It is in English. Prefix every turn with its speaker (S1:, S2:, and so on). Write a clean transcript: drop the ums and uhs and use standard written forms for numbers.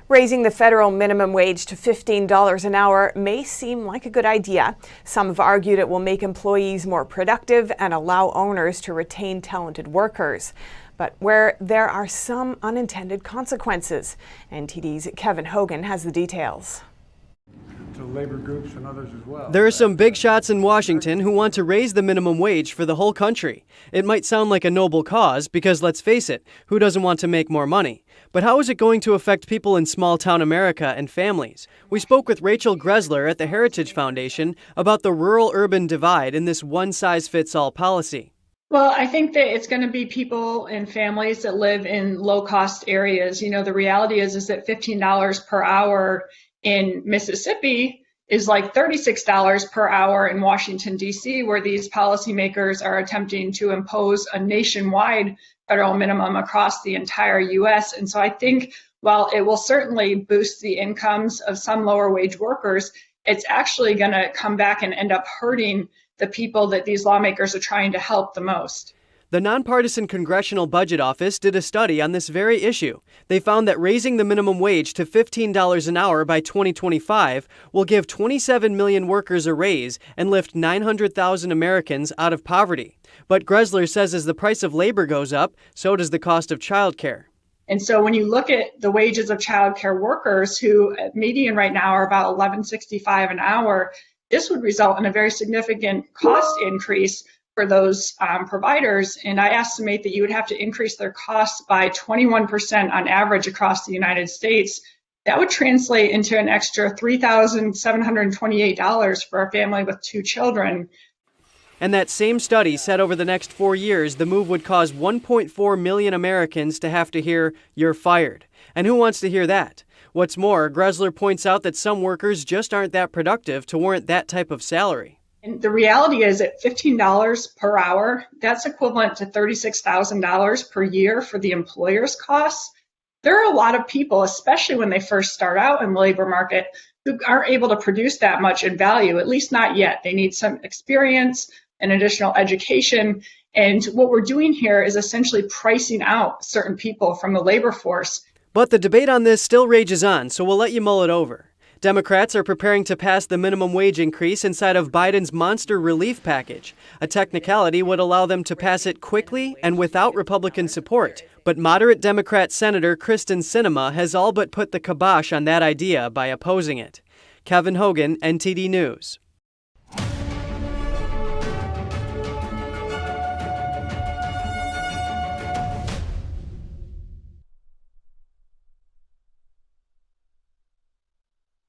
S1: Raising the federal minimum wage to $15 an hour may seem like a good idea. Some have argued it will make employees more productive and allow owners to retain talented workers. But where there are some unintended consequences. NTD's Kevin Hogan has the details.
S2: To labor groups and others as well.
S3: There are some big shots in Washington who want to raise the minimum wage for the whole country. It might sound like a noble cause because, let's face it, who doesn't want to make more money? But how is it going to affect people in small-town America and families? We spoke with Rachel Gressler at the Heritage Foundation about the rural-urban divide in this one-size-fits-all policy.
S4: Well, I think that it's going to be people and families that live in low-cost areas. You know, the reality is that $15 per hour in Mississippi is like $36 per hour in Washington, D.C., where these policymakers are attempting to impose a nationwide federal minimum across the entire U.S. And so I think while it will certainly boost the incomes of some lower wage workers, it's actually going to come back and end up hurting the people that these lawmakers are trying to help the most.
S3: The nonpartisan Congressional Budget Office did a study on this very issue. They found that raising the minimum wage to $15 an hour by 2025 will give 27 million workers a raise and lift 900,000 Americans out of poverty. But Gressler says as the price of labor goes up, so does the cost of childcare.
S4: And so when you look at the wages of childcare workers, who at median right now are about $11.65 an hour, this would result in a very significant cost increase for those providers, and I estimate that you would have to increase their costs by 21% on average across the United States. That would translate into an extra $3,728 for a family with 2 children.
S3: And that same study said over the next 4 years, the move would cause 1.4 million Americans to have to hear, "You're fired." And who wants to hear that? What's more, Gressler points out that some workers just aren't that productive to warrant that type of salary.
S4: And the reality is at $15 per hour, that's equivalent to $36,000 per year for the employer's costs. There are a lot of people, especially when they first start out in the labor market, who aren't able to produce that much in value, at least not yet. They need some experience and additional education. And what we're doing here is essentially pricing out certain people from the labor force.
S3: But the debate on this still rages on, so we'll let you mull it over. Democrats are preparing to pass the minimum wage increase inside of Biden's monster relief package. A technicality would allow them to pass it quickly and without Republican support. But moderate Democrat Senator Kristen Sinema has all but put the kibosh on that idea by opposing it. Kevin Hogan, NTD News.